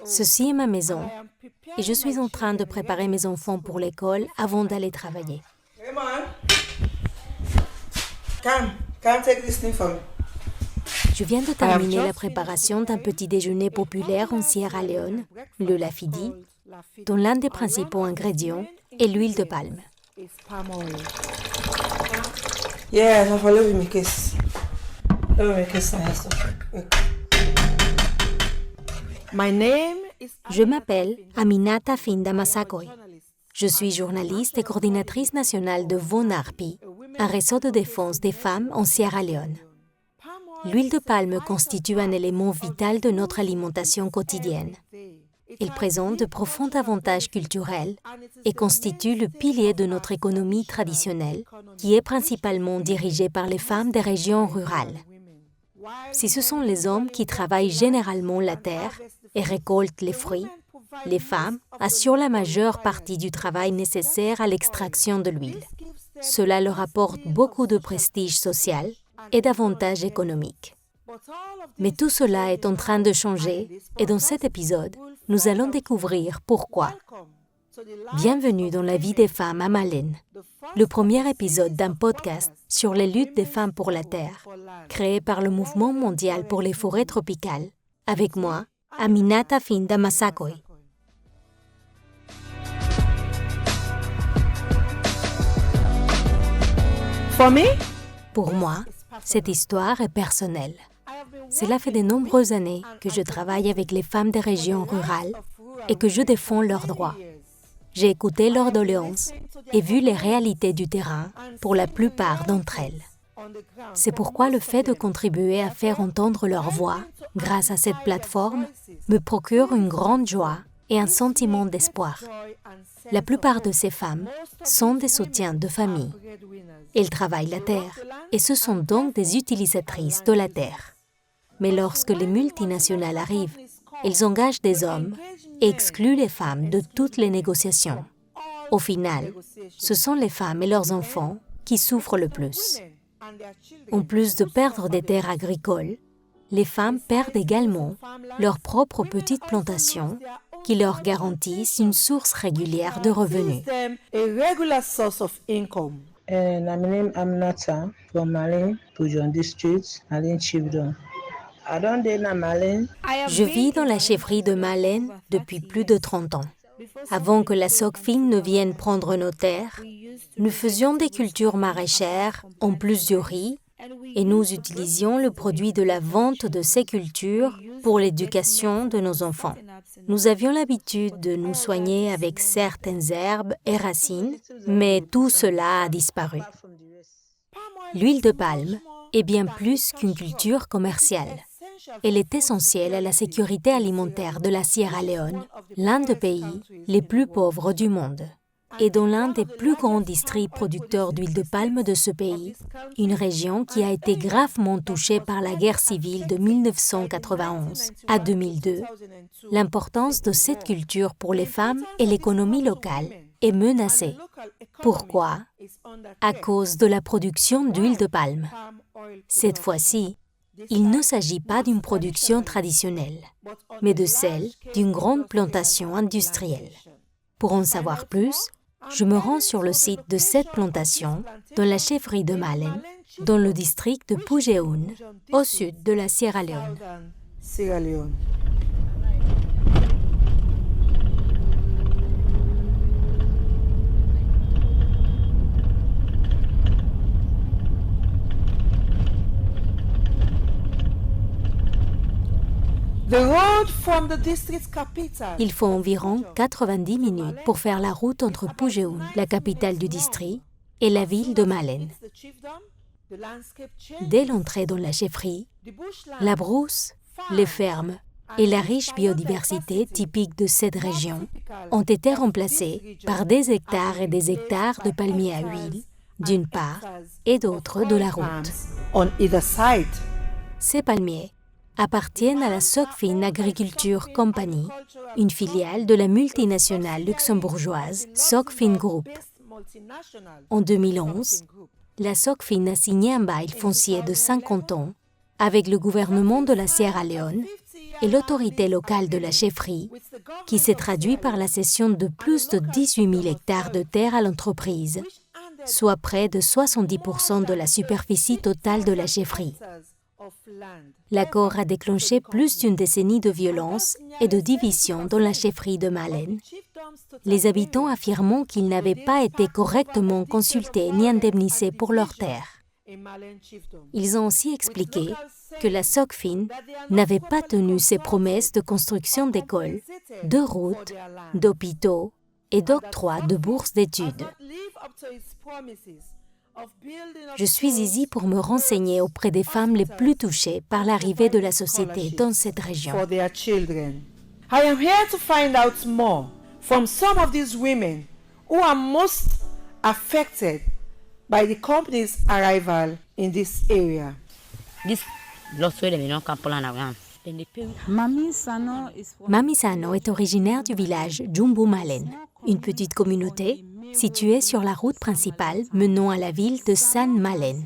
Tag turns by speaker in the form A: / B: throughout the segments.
A: Ceci est ma maison et je suis en train de préparer mes enfants pour l'école avant d'aller travailler. Je viens de terminer la préparation d'un petit déjeuner populaire en Sierra Leone, le lafidi, dont l'un des principaux ingrédients est l'huile de palme. Je m'appelle Aminata Finda Massakoy. Je suis journaliste et coordinatrice nationale de VONARPI, un réseau de défense des femmes en Sierra Leone. L'huile de palme constitue un élément vital de notre alimentation quotidienne. Elle présente de profonds avantages culturels et constitue le pilier de notre économie traditionnelle, qui est principalement dirigée par les femmes des régions rurales. Si ce sont les hommes qui travaillent généralement la terre et récoltent les fruits, les femmes assurent la majeure partie du travail nécessaire à l'extraction de l'huile. Cela leur apporte beaucoup de prestige social et d'avantages économiques. Mais tout cela est en train de changer et dans cet épisode, nous allons découvrir pourquoi. Bienvenue dans la vie des femmes à Malène, le premier épisode d'un podcast sur les luttes des femmes pour la terre, créé par le Mouvement mondial pour les forêts tropicales, avec moi, Aminata Finda Massakoy. Pour moi, cette histoire est personnelle. Cela fait de nombreuses années que je travaille avec les femmes des régions rurales et que je défends leurs droits. J'ai écouté leurs doléances et vu les réalités du terrain pour la plupart d'entre elles. C'est pourquoi le fait de contribuer à faire entendre leur voix grâce à cette plateforme me procure une grande joie et un sentiment d'espoir. La plupart de ces femmes sont des soutiens de famille. Elles travaillent la terre et ce sont donc des utilisatrices de la terre. Mais lorsque les multinationales arrivent, elles engagent des hommes et excluent les femmes de toutes les négociations. Au final, ce sont les femmes et leurs enfants qui souffrent le plus. En plus de perdre des terres agricoles, les femmes perdent également leurs propres petites plantations qui leur garantissent une source régulière de revenus.
B: My name is Aminata from Malin, Pujon District, Malin Chiefdom.
A: Je vis dans la chefferie de Malène depuis plus de 30 ans. Avant que la SOCFIN ne vienne prendre nos terres, nous faisions des cultures maraîchères en plus du riz et nous utilisions le produit de la vente de ces cultures pour l'éducation de nos enfants. Nous avions l'habitude de nous soigner avec certaines herbes et racines, mais tout cela a disparu. L'huile de palme est bien plus qu'une culture commerciale. Elle est essentielle à la sécurité alimentaire de la Sierra Leone, l'un des pays les plus pauvres du monde, et dans l'un des plus grands districts producteurs d'huile de palme de ce pays, une région qui a été gravement touchée par la guerre civile de 1991 à 2002. L'importance de cette culture pour les femmes et l'économie locale est menacée. Pourquoi ? À cause de la production d'huile de palme. Cette fois-ci, il ne s'agit pas d'une production traditionnelle, mais de celle d'une grande plantation industrielle. Pour en savoir plus, je me rends sur le site de cette plantation, dans la chefferie de Malène, dans le district de Pujeun, au sud de la Sierra Leone. Il faut environ 90 minutes pour faire la route entre Pujeun, la capitale du district, et la ville de Malène. Dès l'entrée dans la chefferie, la brousse, les fermes et la riche biodiversité typique de cette région ont été remplacées par des hectares et des hectares de palmiers à huile, d'une part, et d'autre de la route. Ces palmiers appartiennent à la SOCFIN Agriculture Company, une filiale de la multinationale luxembourgeoise SOCFIN Group. En 2011, la SOCFIN a signé un bail foncier de 50 ans avec le gouvernement de la Sierra Leone et l'autorité locale de la chefferie, qui s'est traduit par la cession de plus de 18 000 hectares de terre à l'entreprise, soit près de 70% de la superficie totale de la chefferie. L'accord a déclenché plus d'une décennie de violence et de division dans la chefferie de Malen, les habitants affirmant qu'ils n'avaient pas été correctement consultés ni indemnisés pour leurs terres. Ils ont aussi expliqué que la SOCFIN n'avait pas tenu ses promesses de construction d'écoles, de routes, d'hôpitaux et d'octroi de bourses d'études. Je suis ici pour me renseigner auprès des femmes les plus touchées par l'arrivée de la société dans cette région.
C: I am here to find out more from some of these women who are most affected by the company's arrival in this area.
A: Mami Sano est originaire du village Jumbu Malen, une petite communauté située sur la route principale menant à la ville de San Malen.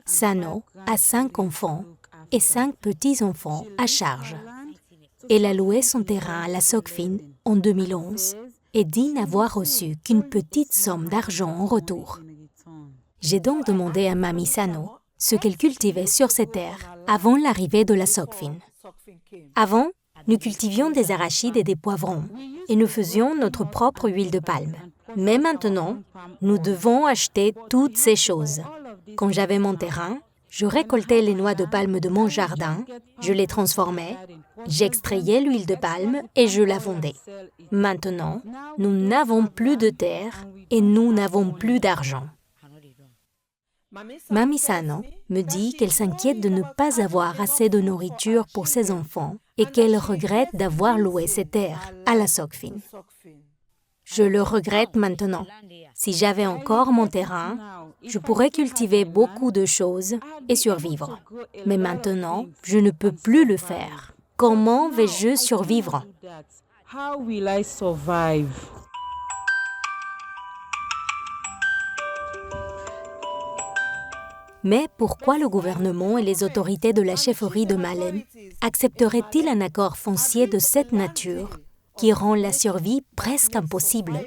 A: Sano a 5 enfants et 5 petits-enfants à charge. Elle a loué son terrain à la SOCFIN en 2011 et dit n'avoir reçu qu'une petite somme d'argent en retour. J'ai donc demandé à Mami Sano ce qu'elle cultivait sur ces terres avant l'arrivée de la SOCFIN. Avant, nous cultivions des arachides et des poivrons et nous faisions notre propre huile de palme. Mais maintenant, nous devons acheter toutes ces choses. Quand j'avais mon terrain, je récoltais les noix de palme de mon jardin, je les transformais, j'extrayais l'huile de palme et je la vendais. Maintenant, nous n'avons plus de terre et nous n'avons plus d'argent. Mami Sano me dit qu'elle s'inquiète de ne pas avoir assez de nourriture pour ses enfants et qu'elle regrette d'avoir loué ses terres à la SOCFIN. Je le regrette maintenant. Si j'avais encore mon terrain, je pourrais cultiver beaucoup de choses et survivre. Mais maintenant, je ne peux plus le faire. Comment vais-je survivre?
B: How will I survive?
A: Mais pourquoi le gouvernement et les autorités de la chefferie de Malen accepteraient-ils un accord foncier de cette nature qui rend la survie presque impossible?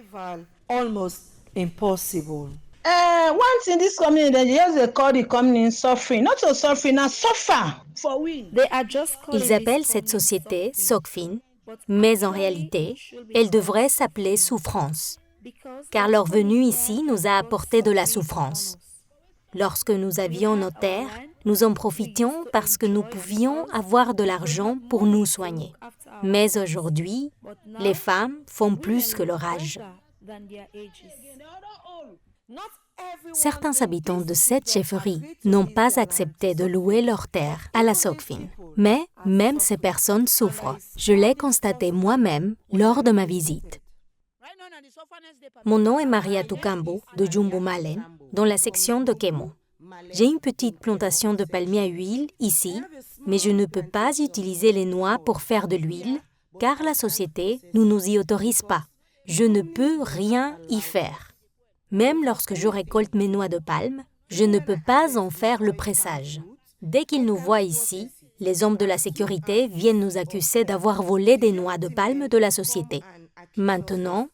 C: Almost impossible.
B: Once in this community, they call the company suffering. Not so suffering, now suffer for we.
A: Ils appellent cette société SOCFIN, mais en réalité, elle devrait s'appeler souffrance, car leur venue ici nous a apporté de la souffrance. Lorsque nous avions nos terres, nous en profitions parce que nous pouvions avoir de l'argent pour nous soigner. Mais aujourd'hui, les femmes font plus que leur âge. Certains habitants de cette chefferie n'ont pas accepté de louer leurs terres à la SOCFIN. Mais même ces personnes souffrent. Je l'ai constaté moi-même lors de ma visite. Mon nom est Maria Tukambo de Jumbu Malen, dans la section de Kemo. J'ai une petite plantation de palmiers à huile ici, mais je ne peux pas utiliser les noix pour faire de l'huile, car la société ne nous y autorise pas. Je ne peux rien y faire. Même lorsque je récolte mes noix de palme, je ne peux pas en faire le pressage. Dès qu'ils nous voient ici, les hommes de la sécurité viennent nous accuser d'avoir volé des noix de palme de la société. Maintenant,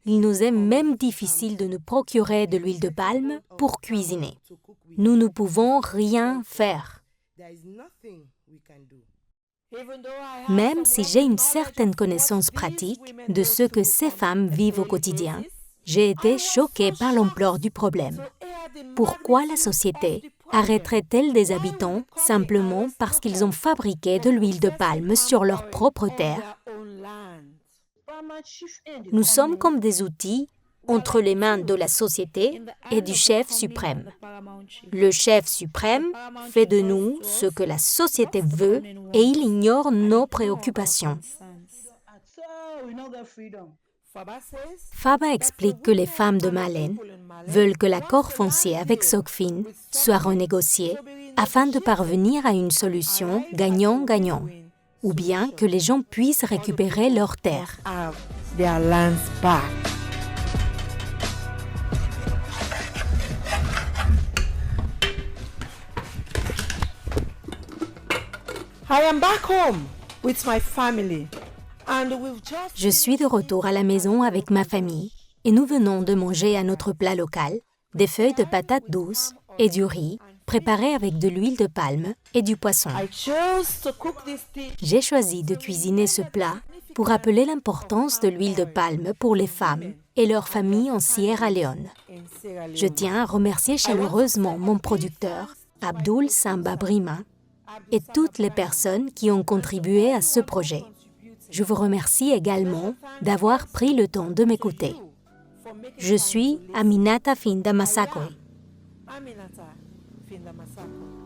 A: il nous est même difficile de nous procurer de l'huile de palme pour cuisiner. Nous ne pouvons rien faire. Même si j'ai une certaine connaissance pratique de ce que ces femmes vivent au quotidien, j'ai été choquée par l'ampleur du problème. Pourquoi la société arrêterait-elle des habitants simplement parce qu'ils ont fabriqué de l'huile de palme sur leur propre terre? Nous sommes comme des outils entre les mains de la société et du chef suprême. Le chef suprême fait de nous ce que la société veut et il ignore nos préoccupations. Faba explique que les femmes de Malen veulent que l'accord foncier avec SOCFIN soit renégocié afin de parvenir à une solution gagnant-gagnant, ou bien que les gens puissent récupérer leurs terres.
C: I am back home with my family. And we've just
A: Je suis de retour à la maison avec ma famille et nous venons de manger à notre plat local des feuilles de patates douces et du riz préparé avec de l'huile de palme et du poisson.
C: I chose to cook this dish
A: J'ai choisi de cuisiner ce plat pour rappeler l'importance de l'huile de palme pour les femmes et leurs familles en Sierra Leone.
C: in Sierra Leone.
A: Je tiens à remercier chaleureusement mon producteur, Abdul Samba Brima, et toutes les personnes qui ont contribué à ce projet. Je vous remercie également d'avoir pris le temps de m'écouter. Je suis Aminata Finda Masako.
C: Aminata Finda Masako.